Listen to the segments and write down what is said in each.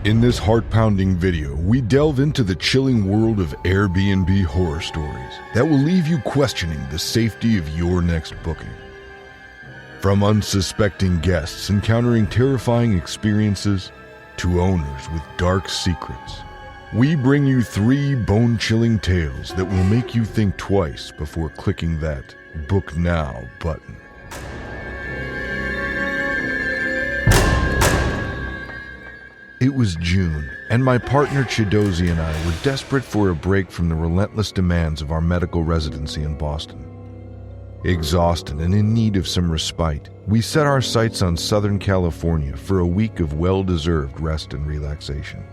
In this heart-pounding video, we delve into the chilling world of Airbnb horror stories that will leave you questioning the safety of your next booking. From unsuspecting guests encountering terrifying experiences to owners with dark secrets, we bring you 3 bone-chilling tales that will make you think twice before clicking that Book Now button. It was June, and my partner Chidozie and I were desperate for a break from the relentless demands of our medical residency in Boston. Exhausted and in need of some respite, we set our sights on Southern California for a week of well-deserved rest and relaxation.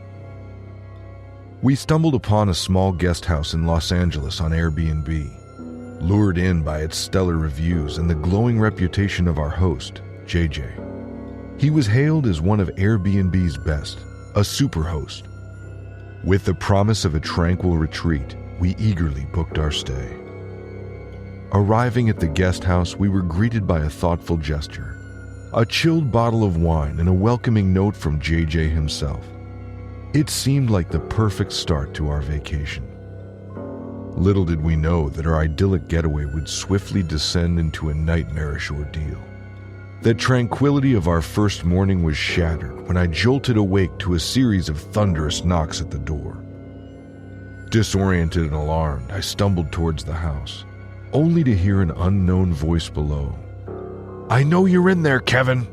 We stumbled upon a small guest house in Los Angeles on Airbnb, lured in by its stellar reviews and the glowing reputation of our host, JJ. He was hailed as one of Airbnb's best, a superhost. With the promise of a tranquil retreat, we eagerly booked our stay. Arriving at the guest house, we were greeted by a thoughtful gesture, a chilled bottle of wine and a welcoming note from JJ himself. It seemed like the perfect start to our vacation. Little did we know that our idyllic getaway would swiftly descend into a nightmarish ordeal. The tranquility of our first morning was shattered when I jolted awake to a series of thunderous knocks at the door. Disoriented and alarmed, I stumbled towards the house, only to hear an unknown voice below. "I know you're in there, Kevin!"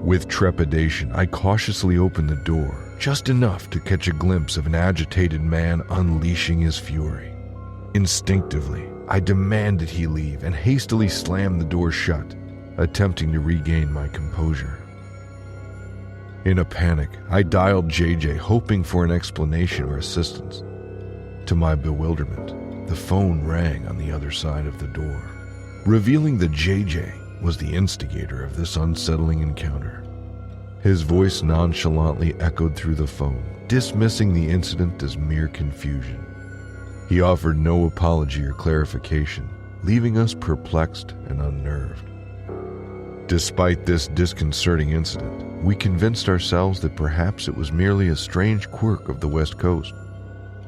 With trepidation, I cautiously opened the door, just enough to catch a glimpse of an agitated man unleashing his fury. Instinctively, I demanded he leave and hastily slammed the door shut, attempting to regain my composure. In a panic, I dialed JJ, hoping for an explanation or assistance. To my bewilderment, the phone rang on the other side of the door, revealing that JJ was the instigator of this unsettling encounter. His voice nonchalantly echoed through the phone, dismissing the incident as mere confusion. He offered no apology or clarification, leaving us perplexed and unnerved. Despite this disconcerting incident, we convinced ourselves that perhaps it was merely a strange quirk of the West Coast.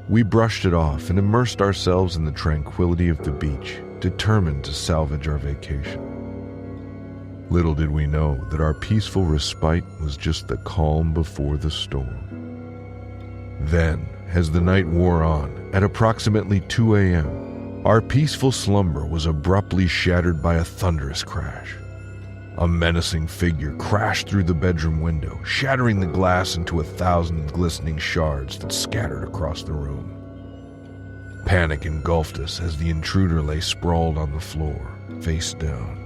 We brushed it off and immersed ourselves in the tranquility of the beach, determined to salvage our vacation. Little did we know that our peaceful respite was just the calm before the storm. Then, as the night wore on, at approximately 2 a.m., our peaceful slumber was abruptly shattered by a thunderous crash. A menacing figure crashed through the bedroom window, shattering the glass into 1,000 glistening shards that scattered across the room. Panic engulfed us as the intruder lay sprawled on the floor, face down.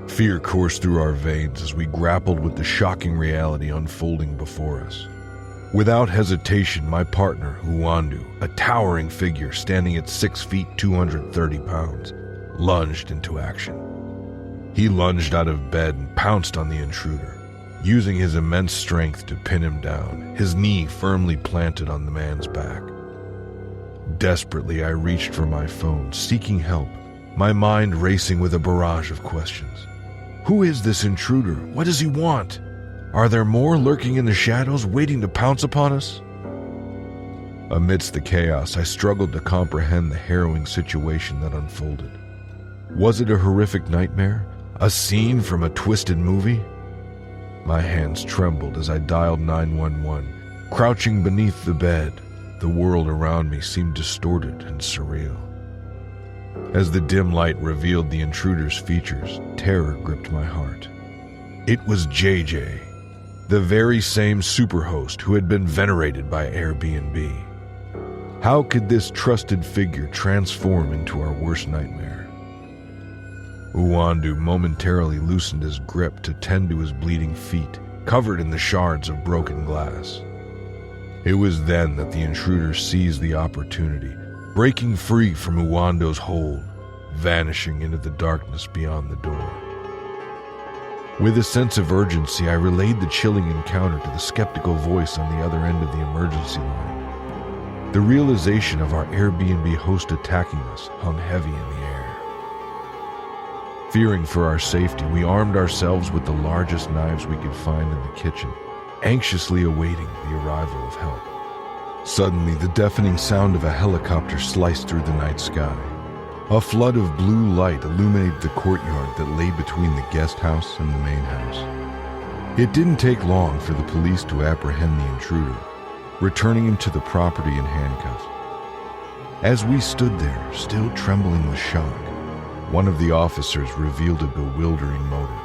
Fear coursed through our veins as we grappled with the shocking reality unfolding before us. Without hesitation, my partner, Uwandu, a towering figure standing at 6 feet 230 pounds, lunged into action. He lunged out of bed and pounced on the intruder, using his immense strength to pin him down, his knee firmly planted on the man's back. Desperately, I reached for my phone, seeking help, my mind racing with a barrage of questions. Who is this intruder? What does he want? Are there more lurking in the shadows, waiting to pounce upon us? Amidst the chaos, I struggled to comprehend the harrowing situation that unfolded. Was it a horrific nightmare? A scene from a twisted movie? My hands trembled as I dialed 911. Crouching beneath the bed, the world around me seemed distorted and surreal. As the dim light revealed the intruder's features, terror gripped my heart. It was JJ, the very same superhost who had been venerated by Airbnb. How could this trusted figure transform into our worst nightmare? Uwandu momentarily loosened his grip to tend to his bleeding feet, covered in the shards of broken glass. It was then that the intruder seized the opportunity, breaking free from Uwando's hold, vanishing into the darkness beyond the door. With a sense of urgency, I relayed the chilling encounter to the skeptical voice on the other end of the emergency line. The realization of our Airbnb host attacking us hung heavy in the air. Fearing for our safety, we armed ourselves with the largest knives we could find in the kitchen anxiously awaiting the arrival of help. Suddenly, the deafening sound of a helicopter sliced through the night sky. A flood of blue light illuminated the courtyard that lay between the guest house and the main house. It didn't take long for the police to apprehend the intruder, returning him to the property in handcuffs. As we stood there, still trembling with shock, one of the officers revealed a bewildering motive.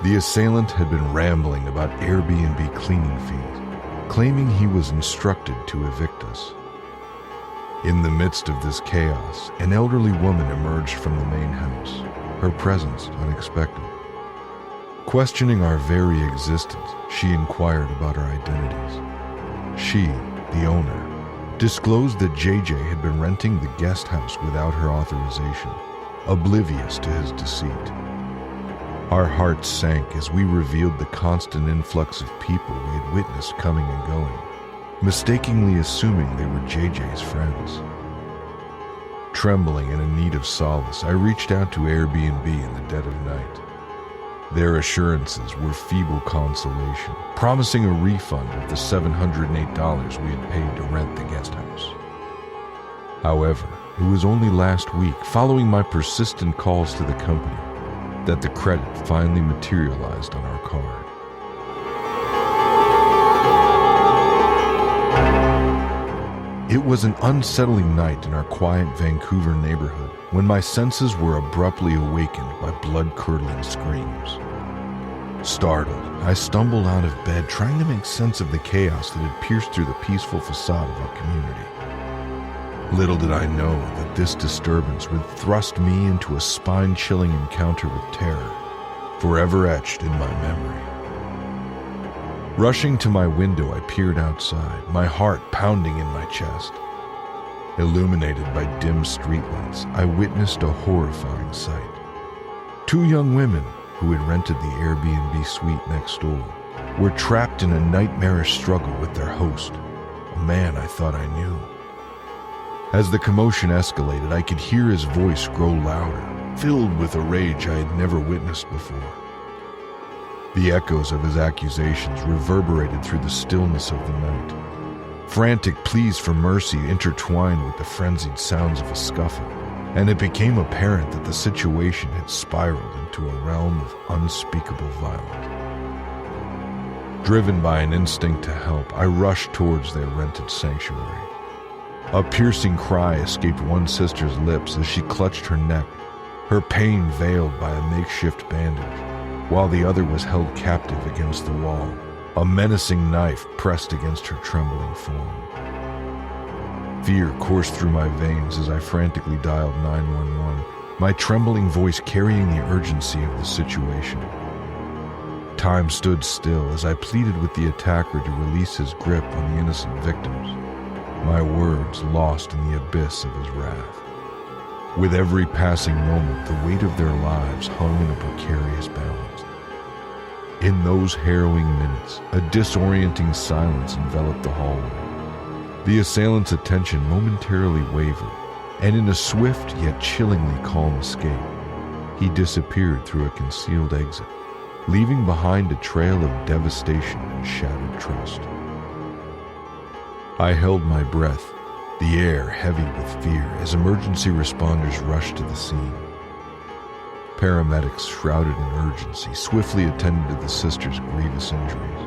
The assailant had been rambling about Airbnb cleaning fees, claiming he was instructed to evict us. In the midst of this chaos, an elderly woman emerged from the main house, her presence unexpected. Questioning our very existence, she inquired about our identities. She, the owner, disclosed that JJ had been renting the guest house without her authorization, oblivious to his deceit. Our hearts sank as we revealed the constant influx of people we had witnessed coming and going, mistakenly assuming they were JJ's friends. Trembling and in need of solace, I reached out to Airbnb in the dead of night. Their assurances were feeble consolation, promising a refund of the $708 we had paid to rent the guest house. However, it was only last week, following my persistent calls to the company, that the credit finally materialized on our card. It was an unsettling night in our quiet Vancouver neighborhood when my senses were abruptly awakened by blood-curdling screams. Startled, I stumbled out of bed trying to make sense of the chaos that had pierced through the peaceful facade of our community. Little did I know that this disturbance would thrust me into a spine-chilling encounter with terror, forever etched in my memory. Rushing to my window, I peered outside, my heart pounding in my chest. Illuminated by dim streetlights, I witnessed a horrifying sight. Two young women, who had rented the Airbnb suite next door, were trapped in a nightmarish struggle with their host, a man I thought I knew. As the commotion escalated, I could hear his voice grow louder, filled with a rage I had never witnessed before. The echoes of his accusations reverberated through the stillness of the night. Frantic pleas for mercy intertwined with the frenzied sounds of a scuffle, and it became apparent that the situation had spiraled into a realm of unspeakable violence. Driven by an instinct to help, I rushed towards their rented sanctuary. A piercing cry escaped one sister's lips as she clutched her neck, her pain veiled by a makeshift bandage, while the other was held captive against the wall, a menacing knife pressed against her trembling form. Fear coursed through my veins as I frantically dialed 911, my trembling voice carrying the urgency of the situation. Time stood still as I pleaded with the attacker to release his grip on the innocent victims, my words lost in the abyss of his wrath. With every passing moment, the weight of their lives hung in a precarious balance. In those harrowing minutes, a disorienting silence enveloped the hallway. The assailant's attention momentarily wavered, and in a swift yet chillingly calm escape, he disappeared through a concealed exit, leaving behind a trail of devastation and shattered trust. I held my breath, the air heavy with fear as emergency responders rushed to the scene. Paramedics, shrouded in urgency, swiftly attended to the sister's grievous injuries.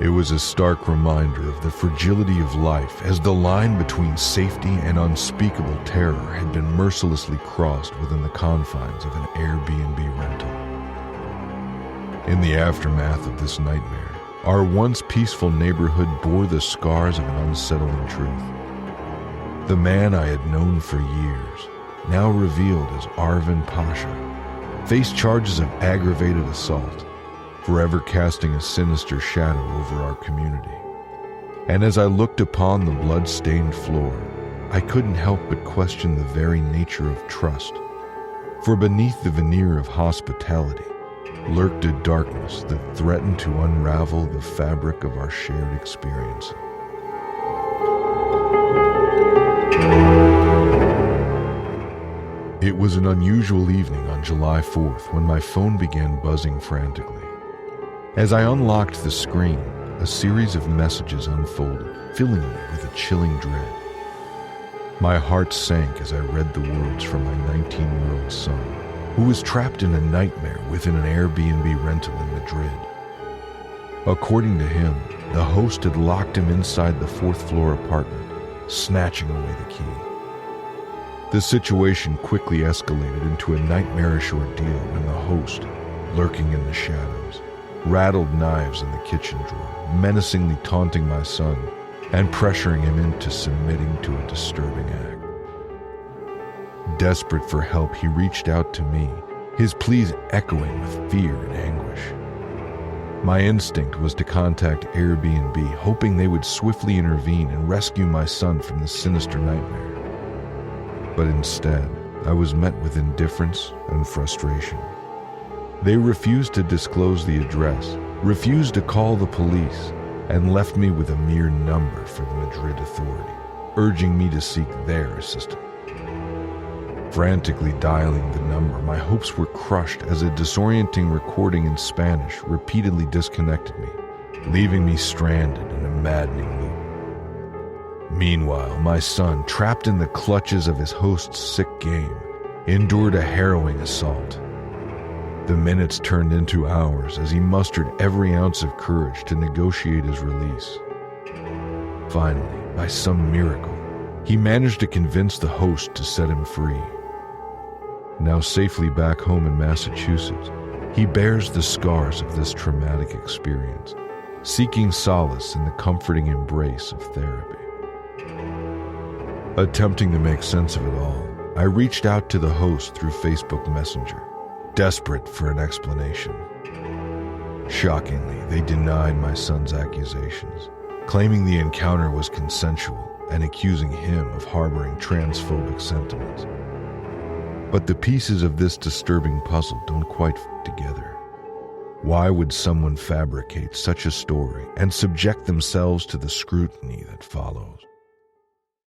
It was a stark reminder of the fragility of life as the line between safety and unspeakable terror had been mercilessly crossed within the confines of an Airbnb rental. In the aftermath of this nightmare, our once peaceful neighborhood bore the scars of an unsettling truth. The man I had known for years, now revealed as Arvin Pasha, faced charges of aggravated assault, forever casting a sinister shadow over our community. And as I looked upon the blood-stained floor, I couldn't help but question the very nature of trust. For beneath the veneer of hospitality lurked a darkness that threatened to unravel the fabric of our shared experience. It was an unusual evening on July 4th when my phone began buzzing frantically. As I unlocked the screen, a series of messages unfolded, filling me with a chilling dread. My heart sank as I read the words from my 19-year-old son, who was trapped in a nightmare within an Airbnb rental in Madrid. According to him, the host had locked him inside the fourth-floor apartment, snatching away the key. The situation quickly escalated into a nightmarish ordeal when the host, lurking in the shadows, rattled knives in the kitchen drawer, menacingly taunting my son and pressuring him into submitting to a disturbing act. Desperate for help, he reached out to me, his pleas echoing with fear and anguish. My instinct was to contact Airbnb, hoping they would swiftly intervene and rescue my son from the sinister nightmare. But instead, I was met with indifference and frustration. They refused to disclose the address, refused to call the police, and left me with a mere number for the Madrid authority, urging me to seek their assistance. Frantically dialing the number, my hopes were crushed as a disorienting recording in Spanish repeatedly disconnected me, leaving me stranded in a maddening loop. Meanwhile, my son, trapped in the clutches of his host's sick game, endured a harrowing assault. The minutes turned into hours as he mustered every ounce of courage to negotiate his release. Finally, by some miracle, he managed to convince the host to set him free. Now safely back home in Massachusetts, he bears the scars of this traumatic experience, seeking solace in the comforting embrace of therapy. Attempting to make sense of it all, I reached out to the host through Facebook Messenger, desperate for an explanation. Shockingly, they denied my son's accusations, claiming the encounter was consensual and accusing him of harboring transphobic sentiments. But the pieces of this disturbing puzzle don't quite fit together. Why would someone fabricate such a story and subject themselves to the scrutiny that follows?